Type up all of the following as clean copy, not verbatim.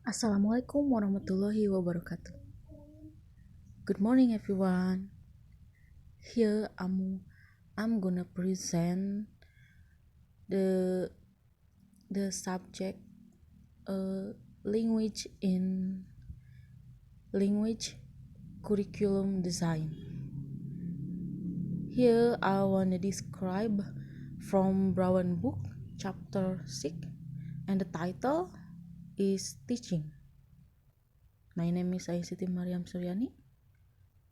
Assalamualaikum warahmatullahi wabarakatuh. Good morning, everyone. Here I'm gonna present the the subject language in language curriculum design. Here I wanna describe from Brown Book chapter 6, and the title is teaching. My name is Aisyati Mariam Suryani.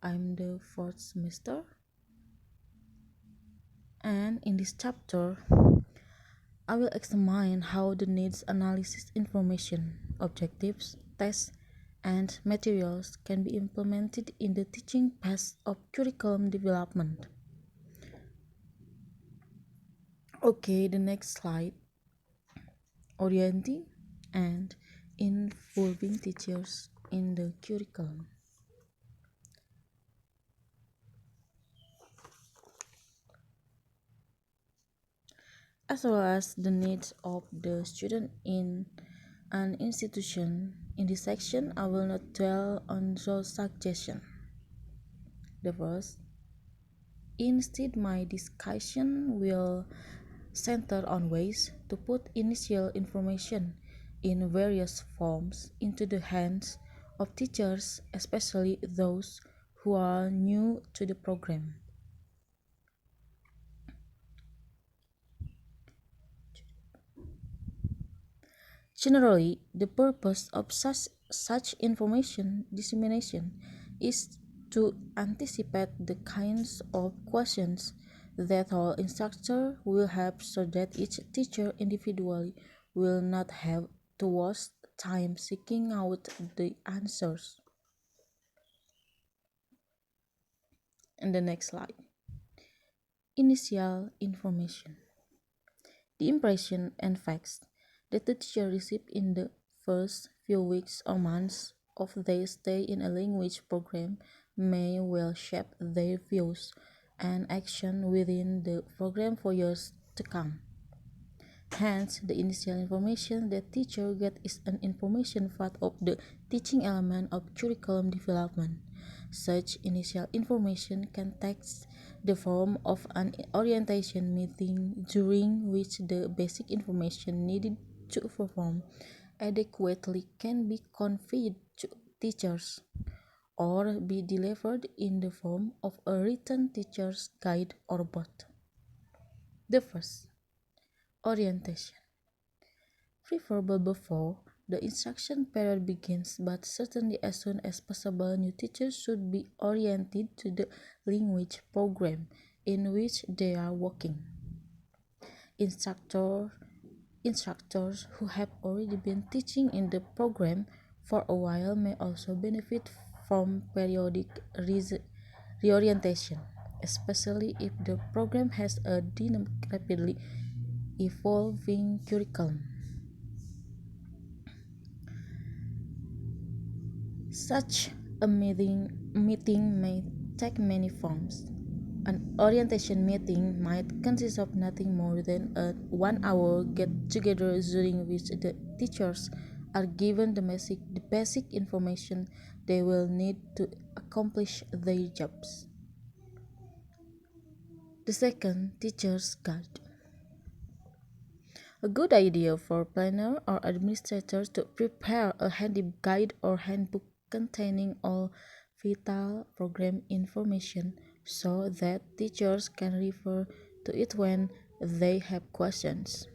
I'm the fourth semester, and in this chapter I will examine how the needs analysis information, objectives, tests, and materials can be implemented in the teaching phase of curriculum development. Okay, the next slide. Orienting and involving teachers in the curriculum. As well as the needs of the student in an institution. In this section, I will not dwell on those suggestions. The first, instead, my discussion will center on ways to put initial information in various forms into the hands of teachers, especially those who are new to the program. Generally, the purpose of such information dissemination is to anticipate the kinds of questions that all instructor will have so that each teacher individually will not have to waste time seeking out the answers. And the next slide. Initial information. The impression and facts that the teacher received in the first few weeks or months of their stay in a language program may well shape their views and action within the program for years to come. Hence, the initial information that teacher get is an information part of the teaching element of curriculum development. Such initial information can take the form of an orientation meeting during which the basic information needed to perform adequately can be conveyed to teachers, or be delivered in the form of a written teacher's guide or both. The first, orientation. Preferable before the instruction period begins, but certainly as soon as possible, new teachers should be oriented to the language program in which they are working. Instructors who have already been teaching in the program for a while may also benefit from periodic reorientation, especially if the program has a dynamic, rapidly evolving curriculum. Such a meeting may take many forms. An orientation meeting might consist of nothing more than a 1 hour get-together during which the teachers are given the basic information they will need to accomplish their jobs. The second, teacher's guide. A good idea for planner or administrators to prepare a handy guide or handbook containing all vital program information so that teachers can refer to it when they have questions.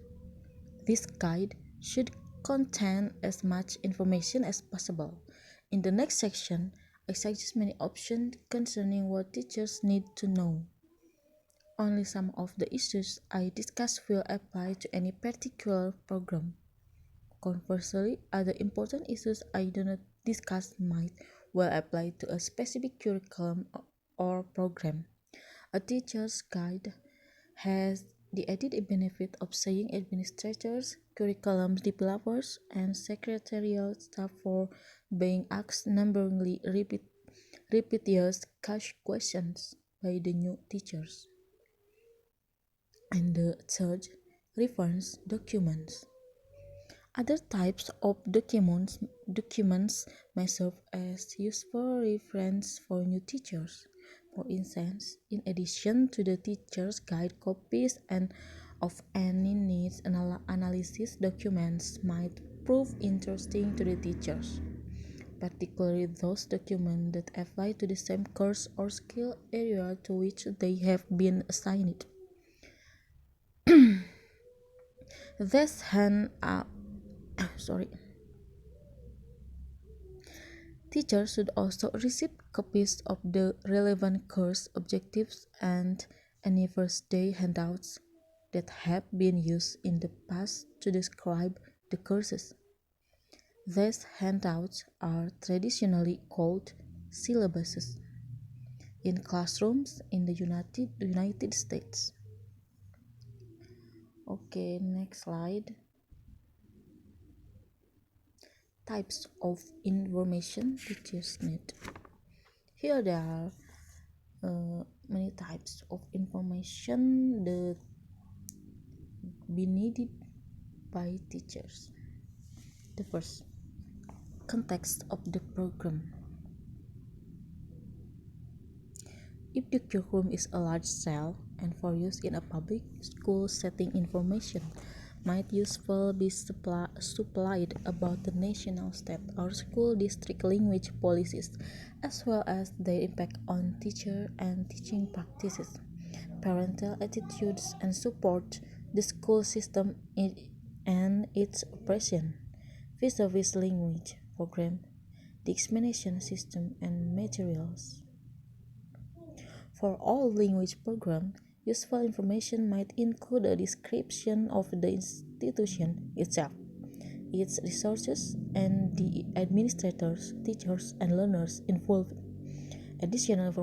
This guide should contain as much information as possible. In the next section, I suggest many options concerning what teachers need to know. Only some of the issues I discuss will apply to any particular program. Conversely, other important issues I do not discuss might well apply to a specific curriculum or program. A teacher's guide has the added benefit of saving administrators, curriculum developers, and secretarial staff for being asked numberingly repetitious questions by the new teachers. And the third, reference documents. Other types of documents documents may serve as useful reference for new teachers. For instance, in addition to the teacher's guide copies and of any needs analysis documents might prove interesting to the teachers, particularly those documents that apply to the same course or skill area to which they have been assigned. This hand sorry. Teachers should also receive copies of the relevant course objectives and any first day handouts that have been used in the past to describe the courses. These handouts are traditionally called syllabuses in classrooms in the United States. Okay, next slide. Types of information teachers need. Here there are many types of information that be needed by teachers. The first, context of the program. If the curriculum is a large cell and for use in a public school setting, information might useful be supplied about the national, state, or school district language policies, as well as their impact on teacher and teaching practices, parental attitudes, and support the school system and its operation, vis-a-vis language program, the examination system, and materials. For all language programs, useful information might include a description of the institution itself, its resources, and the administrators, teachers, and learners involved. Additional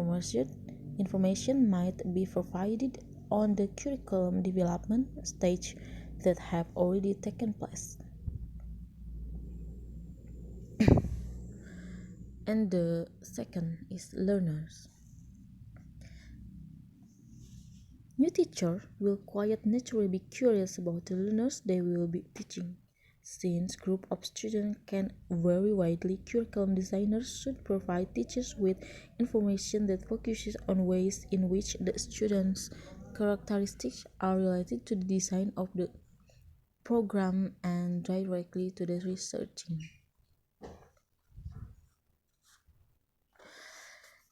information might be provided on the curriculum development stage that have already taken place. And the second is learners. New teachers will quite naturally be curious about the learners they will be teaching. Since group of students can vary widely, curriculum designers should provide teachers with information that focuses on ways in which the students' characteristics are related to the design of the program and directly to the researching.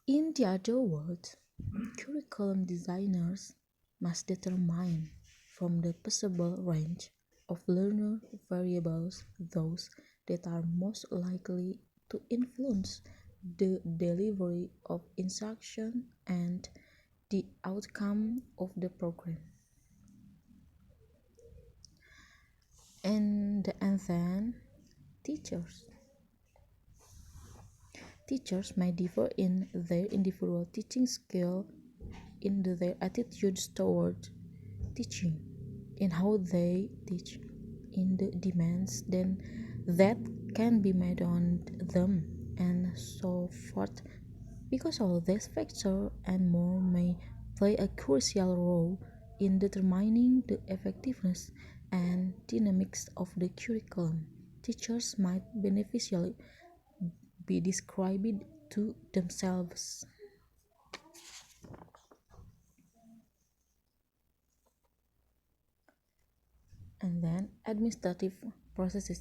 In the other words, curriculum designers must determine from the possible range of learner variables those that are most likely to influence the delivery of instruction and the outcome of the program. And then teachers. Teachers may differ in their individual teaching skill, in their attitudes toward teaching, in how they teach, in the demands then that can be made on them, and so forth. Because all these factors and more may play a crucial role in determining the effectiveness and dynamics of the curriculum, teachers might beneficially be described to themselves. And then administrative processes.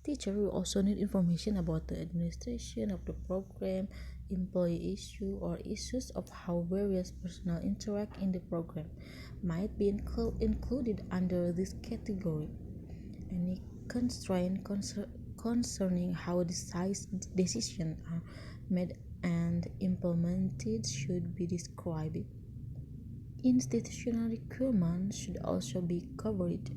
Teacher will also need information about the administration of the program, employee issue, or issues of how various personnel interact in the program might be included under this category. Any constraint concerning how decisions are made and implemented should be described. Institutional requirements should also be covered.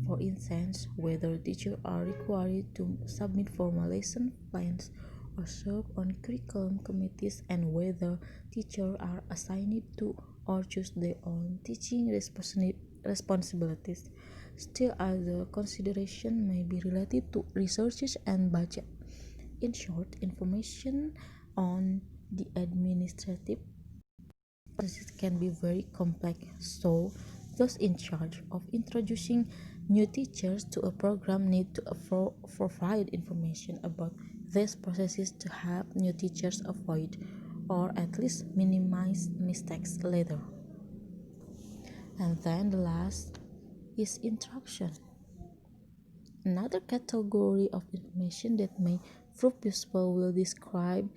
For instance, whether teachers are required to submit formal lesson plans or serve on curriculum committees, and whether teachers are assigned to or choose their own teaching responsibilities. Still, other considerations may be related to resources and budget. In short, information on the administrative process can be very complex, so those in charge of introducing New teachers to a program need to provide information about these processes to help new teachers avoid or at least minimize mistakes later. And then the last is instruction. Another category of information that may prove useful will describe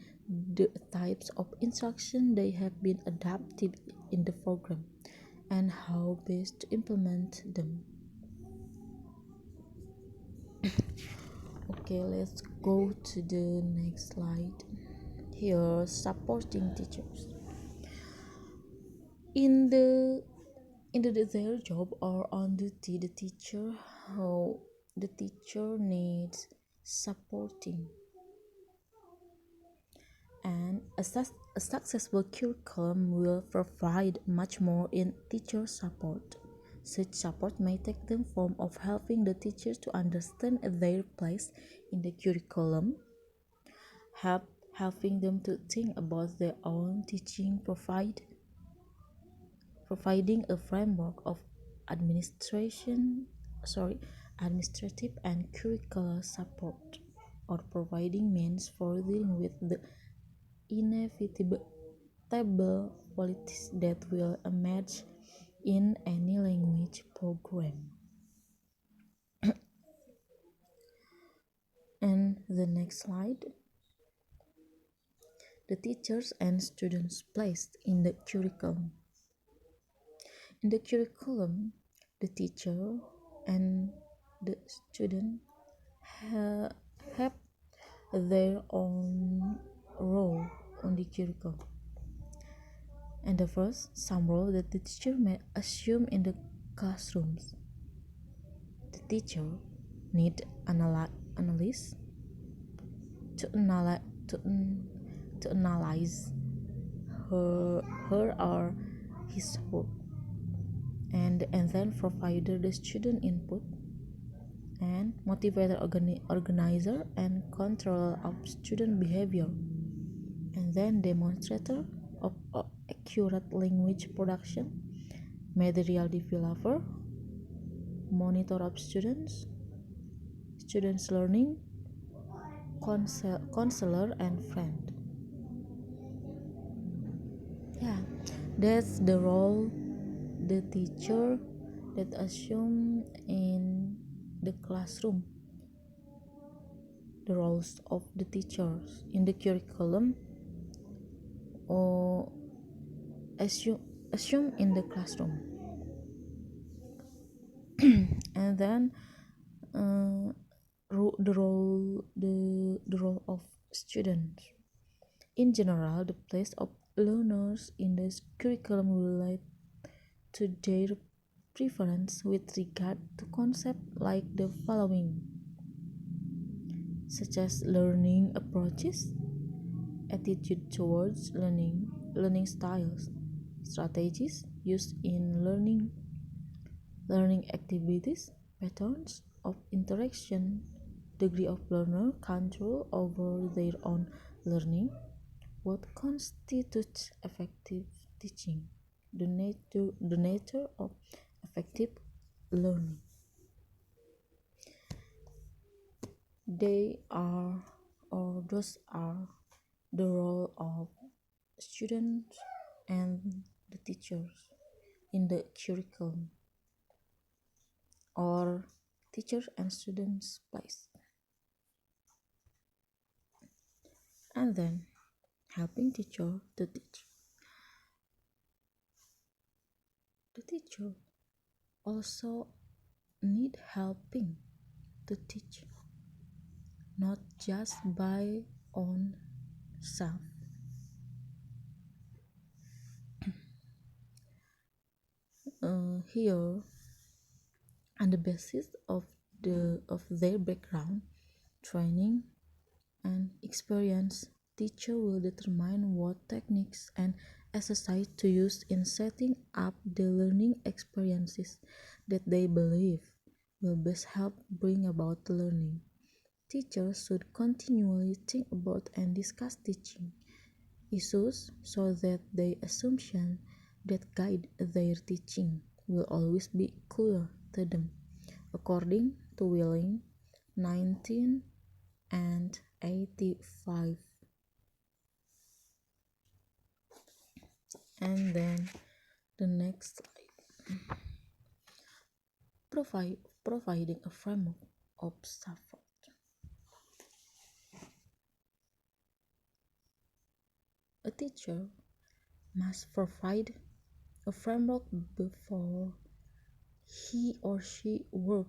the types of instruction they have been adapted in the program and how best to implement them. Okay, let's go to the next slide. Here, supporting teachers. In their job or on duty, the teacher needs supporting, and a successful curriculum will provide much more in teacher support. Such support may take the form of helping the teachers to understand their place in the curriculum, helping them to think about their own teaching, providing a framework of administration sorry administrative and curricular support, or providing means for dealing with the inevitable qualities that will emerge in any language program. And the next slide, the teachers and students placed in the curriculum. In the curriculum, the teacher and the student have their own role on the curriculum. And the first, some role that the teacher may assume in the classrooms. The teacher need analyze to analyze to analyze her or his work, and then provide the student input, and motivator, organizer and controller of student behavior, and then demonstrator of accurate language production, material developer, monitor of students learning, counselor and friend. Yeah, that's the role the teacher that assume in the classroom. The roles of the teachers in the curriculum or assume in the classroom. And then the role of students. In general, the place of learners in the curriculum will relate to their preference with regard to concepts like the following, such as learning approaches, attitude towards learning styles, strategies used in learning activities, patterns of interaction, degree of learner control over their own learning, what constitutes effective teaching, the nature of effective learning. Those are the role of students and the teachers in the curriculum, or teachers and students place. And then helping teacher to teach. The teacher also need helping to teach, not just by own self. Here, on the basis of their background, training, and experience, teacher will determine what techniques and exercise to use in setting up the learning experiences that they believe will best help bring about learning. Teachers should continually think about and discuss teaching issues so that the assumptions that guide their teaching will always be clear to them. according to Willing, 1985. And then the next slide, providing a framework of support. A teacher must provide a framework before he or she work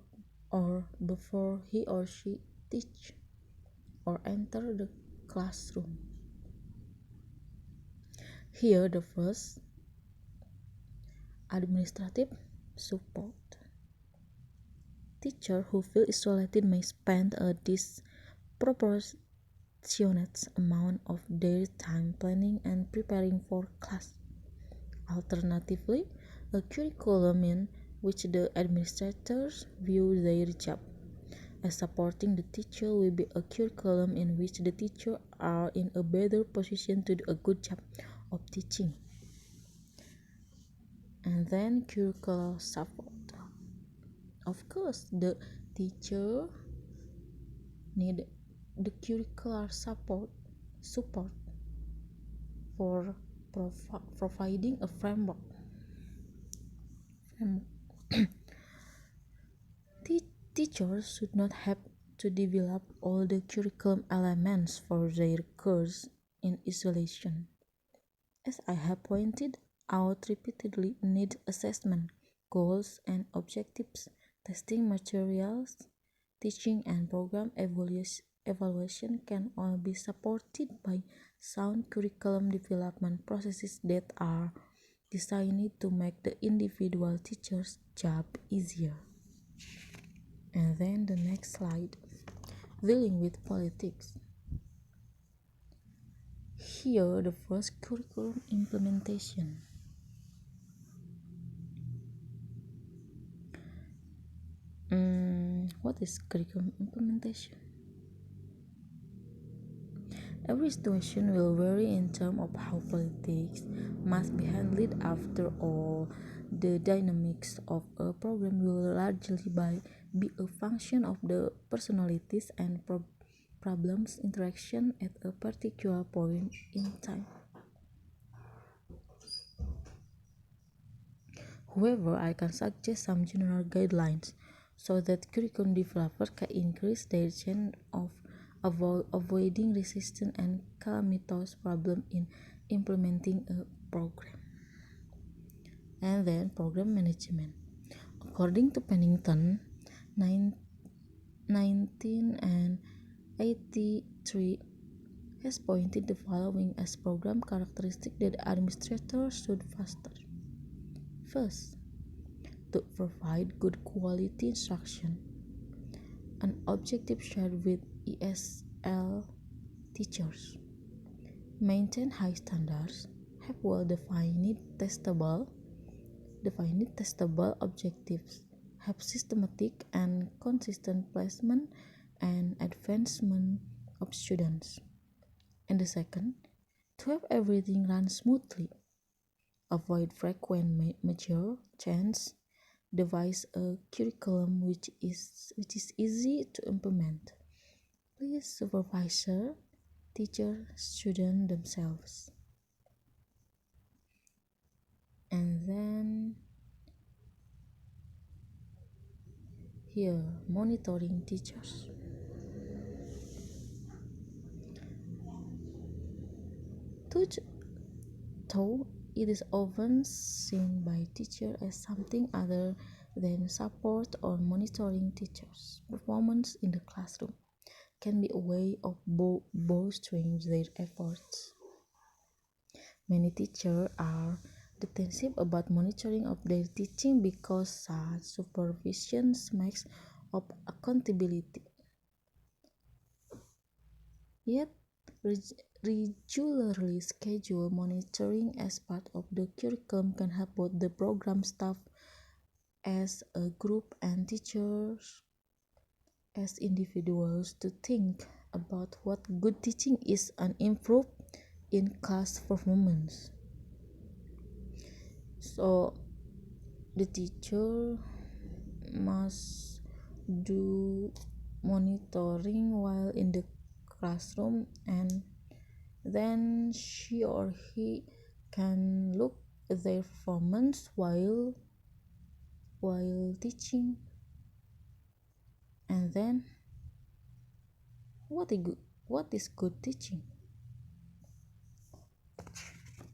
or before he or she teach or enter the classroom. Here the first, administrative support. Teachers who feel isolated may spend a disproportionate amount of their time planning and preparing for class. Alternatively, a curriculum in which the administrators view their job as supporting the teacher will be a curriculum in which the teachers are in a better position to do a good job of teaching. And then curricular support. Of course, the teacher need the curricular support for providing a framework. Teachers should not have to develop all the curriculum elements for their course in isolation. As I have pointed out repeatedly, need assessment, goals and objectives, testing materials, teaching and program evaluation can all be supported by sound curriculum development processes that are designed to make the individual teacher's job easier. And then the next slide, dealing with politics. Here the first, curriculum implementation. What is curriculum implementation? Every situation will vary in terms of how politics must be handled. After all, the dynamics of a program will largely be a function of the personalities and problems interaction at a particular point in time. However, I can suggest some general guidelines so that curriculum developers can increase their chance of avoiding resistance and calamitous problems in implementing a program. And then program management. According to Pennington, 1983 has pointed the following as program characteristics that administrators should foster. First, to provide good quality instruction, an objective shared with ESL teachers. Maintain high standards, have well-defined testable objectives, have systematic and consistent placement and advancement of students. And the second, to have everything run smoothly, avoid frequent major change, devise a curriculum which is easy to implement. Please supervisor, teacher, student themselves. And then here, monitoring teachers. Though it is often seen by teachers as something other than support or monitoring, teachers' performance in the classroom can be a way of bolstering their efforts. Many teachers are defensive about monitoring of their teaching because such supervision makes up accountability. Yet, regularly scheduled monitoring as part of the curriculum can help both the program staff as a group and teachers as individuals to think about what good teaching is and improve in class performance. So the teacher must do monitoring while in the classroom, and then she or he can look at their performance while teaching. And then what is good teaching?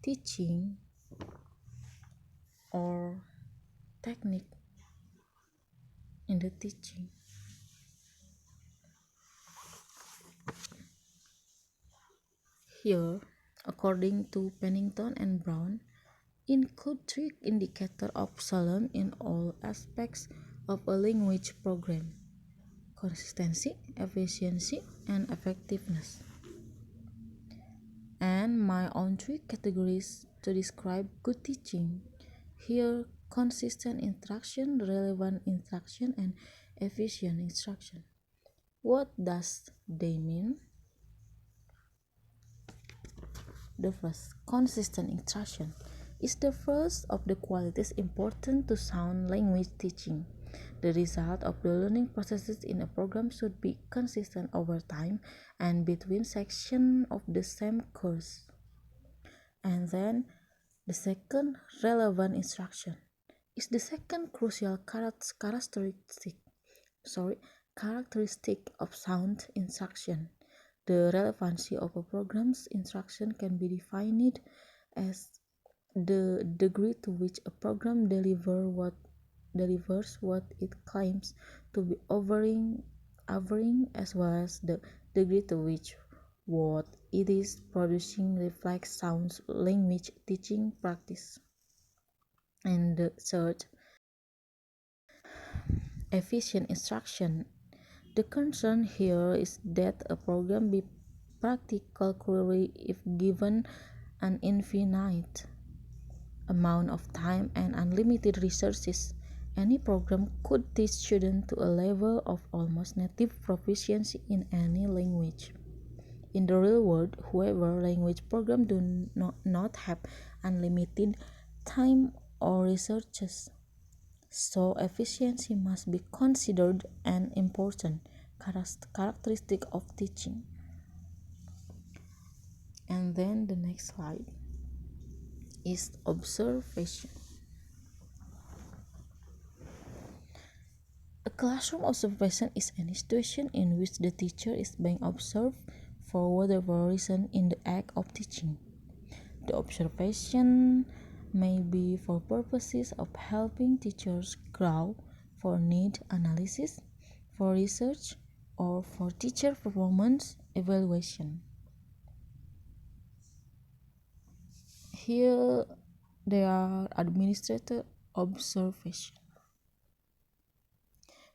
Teaching or technique in the teaching. Here, according to Pennington and Brown, include three indicators of excellence in all aspects of a language program: consistency, efficiency, and effectiveness. And my own three categories to describe good teaching. Here, consistent instruction, relevant instruction, and efficient instruction. What does they mean? The first, consistent instruction, is the first of the qualities important to sound language teaching. The result of the learning processes in a program should be consistent over time and between sections of the same course. And then the second, relevant instruction, is the second crucial characteristic of sound instruction. The relevancy of a program's instruction can be defined as the degree to which a program delivers what it claims to be offering, as well as the degree to which what it is producing reflects sound language teaching practice. And the third, efficient instruction. The concern here is that a program be practical clearly if given an infinite amount of time and unlimited resources. Any program could teach students to a level of almost native proficiency in any language. In the real world, however, language programs do not have unlimited time or resources. So efficiency must be considered an important characteristic of teaching. And then the next slide is observation. A classroom observation is any situation in which the teacher is being observed for whatever reason in the act of teaching. The observation may be for purposes of helping teachers grow, for need analysis, for research, or for teacher performance evaluation. Here there are administrator observation.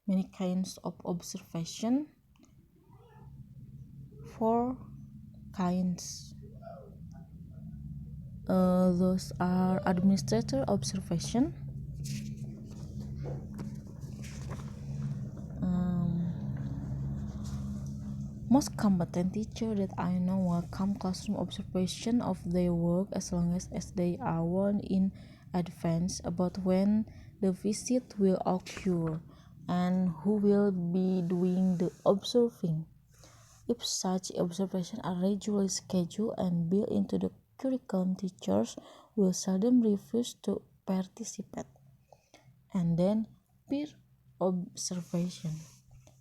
Many kinds of observation. 4 kinds. Those are administrator observation, most competent teachers that I know welcome classroom observation of their work as long as they are warned in advance about when the visit will occur and who will be doing the observing. If such observations are regularly scheduled and built into the curriculum, teachers will seldom refuse to participate. And then peer observation.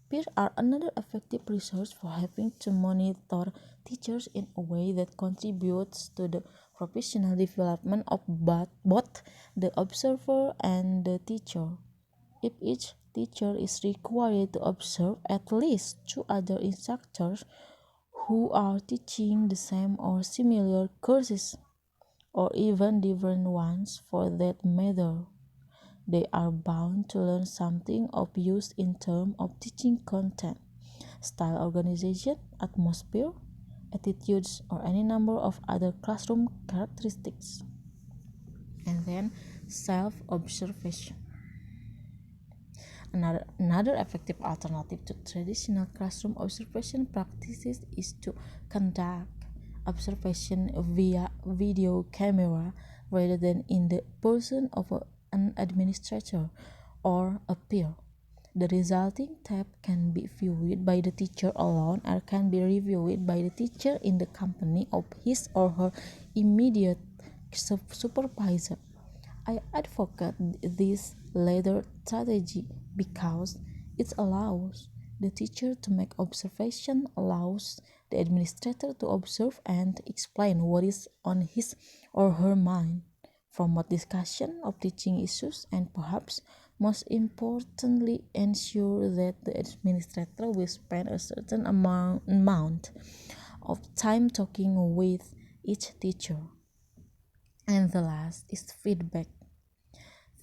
Peers are another effective resource for helping to monitor teachers in a way that contributes to the professional development of both the observer and the teacher. If each teacher is required to observe at least 2 other instructors who are teaching the same or similar courses, or even different ones for that matter, they are bound to learn something of use in terms of teaching content, style, organization, atmosphere, attitudes, or any number of other classroom characteristics. And then self-observation. Another effective alternative to traditional classroom observation practices is to conduct observation via video camera rather than in the person of an administrator or a peer. The resulting tab can be viewed by the teacher alone or can be reviewed by the teacher in the company of his or her immediate supervisor. I advocate this latter strategy because it allows the teacher to make observation, allows the administrator to observe and explain what is on his or her mind, promote discussion of teaching issues, and perhaps most importantly, ensure that the administrator will spend a certain amount of time talking with each teacher. And the last is feedback.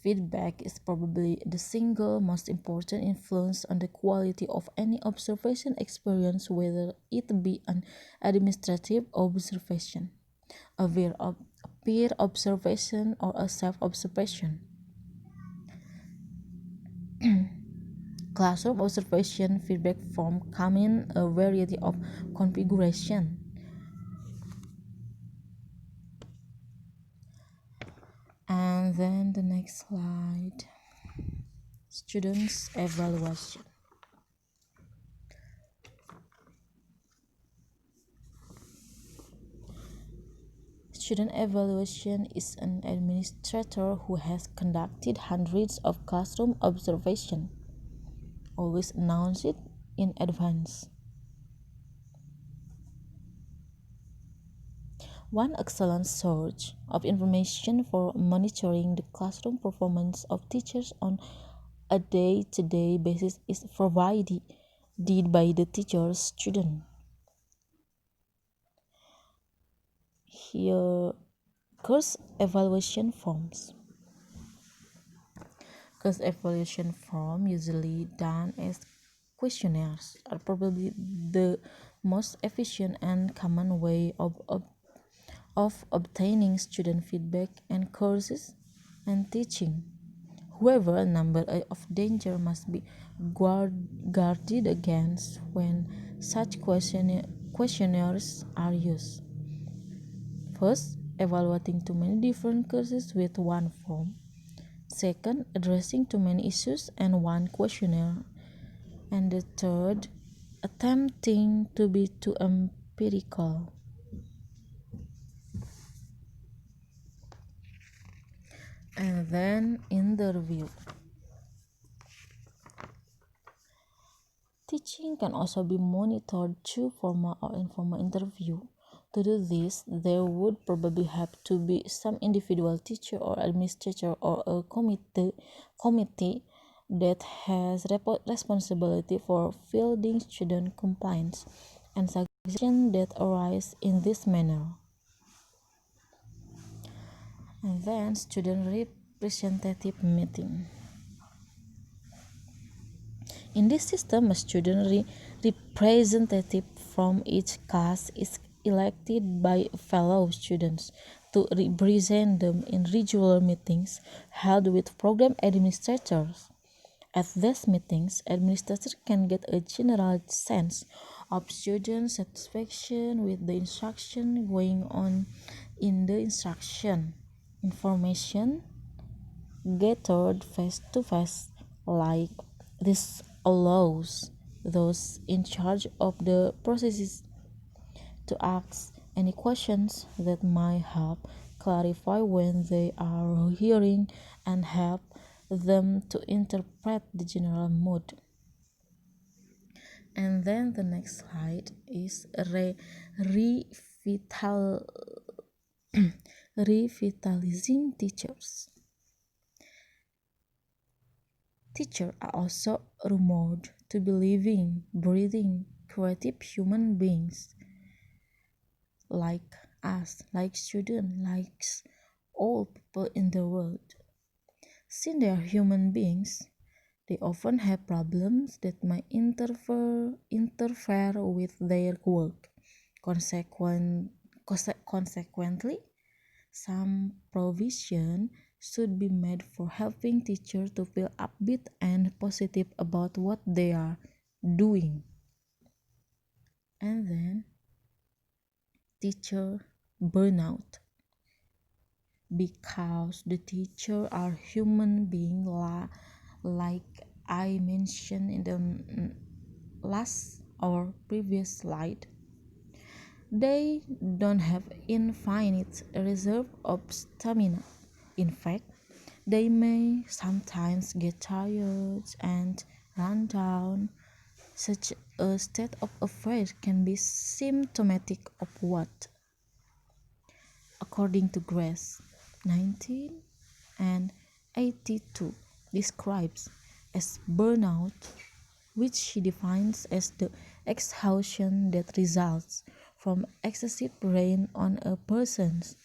Feedback is probably the single most important influence on the quality of any observation experience, whether it be an administrative observation, a peer observation, or a self-observation. Classroom observation feedback form come in a variety of configuration. And then the next slide, students evaluation. Student evaluation is an administrator who has conducted hundreds of classroom observations. Always announce it in advance. One excellent source of information for monitoring the classroom performance of teachers on a day-to-day basis is provided by the teacher's student. Here, course evaluation forms. Course evaluation form, usually done as questionnaires, are probably the most efficient and common way of obtaining student feedback and courses and teaching. However, a number of danger must be guarded against when such questionnaires are used. First, evaluating too many different courses with one form. Second, addressing too many issues and one questionnaire. And the third, attempting to be too empirical. And then interview. Teaching can also be monitored through formal or informal interview. To do this, there would probably have to be some individual teacher or administrator or a committee that has responsibility for fielding student complaints and suggestions that arise in this manner. And then student representative meeting. In this system, a student representative from each class is elected by fellow students to represent them in regular meetings held with program administrators. At these meetings, administrators can get a general sense of student satisfaction with the instruction going on in the instruction. Information gathered face to face like this allows those in charge of the processes to ask any questions that might help clarify when they are hearing and help them to interpret the general mood. And then the next slide is revitalizing teachers. Teachers are also rumored to be living, breathing, creative human beings like us, like students, like all people in the world. Since they are human beings, they often have problems that might interfere with their work. Consequently, some provision should be made for helping teachers to feel upbeat and positive about what they are doing. And then teacher burnout, because the teacher are human beings like I mentioned in the last or previous slide, they don't have infinite reserve of stamina. In fact, they may sometimes get tired and run down. Such a state of affairs can be symptomatic of what, according to Grace 1982, describes as burnout, which she defines as the exhaustion that results from excessive drain on a person's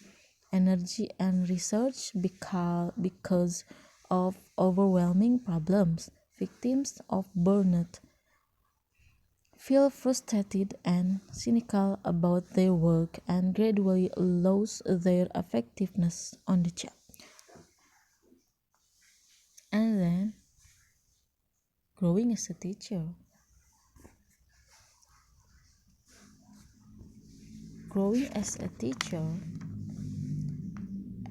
energy and research because of overwhelming problems. Victims of burnout feel frustrated and cynical about their work and gradually lose their effectiveness on the job. And then, growing as a teacher. Growing as a teacher,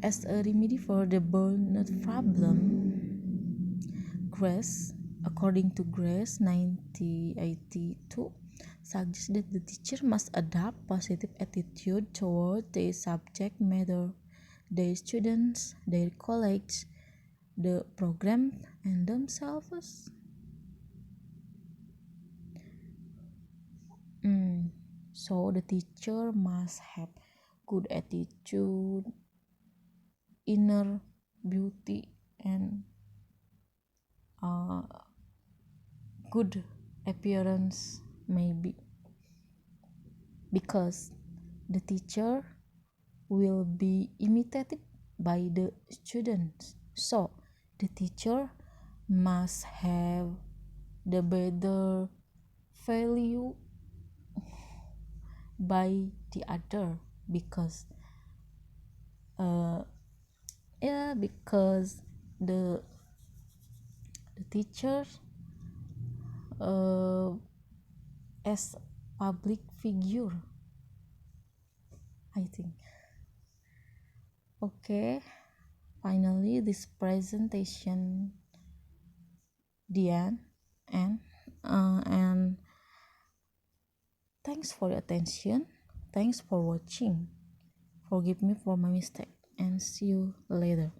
as a remedy for the burnout problem, Grace, according to Grace 1982, suggests that the teacher must adopt positive attitude toward their subject matter, their students, their colleagues, the program, and themselves. So the teacher must have good attitude, inner beauty, and uh, good appearance, maybe, because the teacher will be imitated by the students. So the teacher must have the better value by the other, because because the teacher as public figure, I think. Okay, finally this presentation the end, and thanks for your attention, thanks for watching, forgive me for my mistake, and see you later.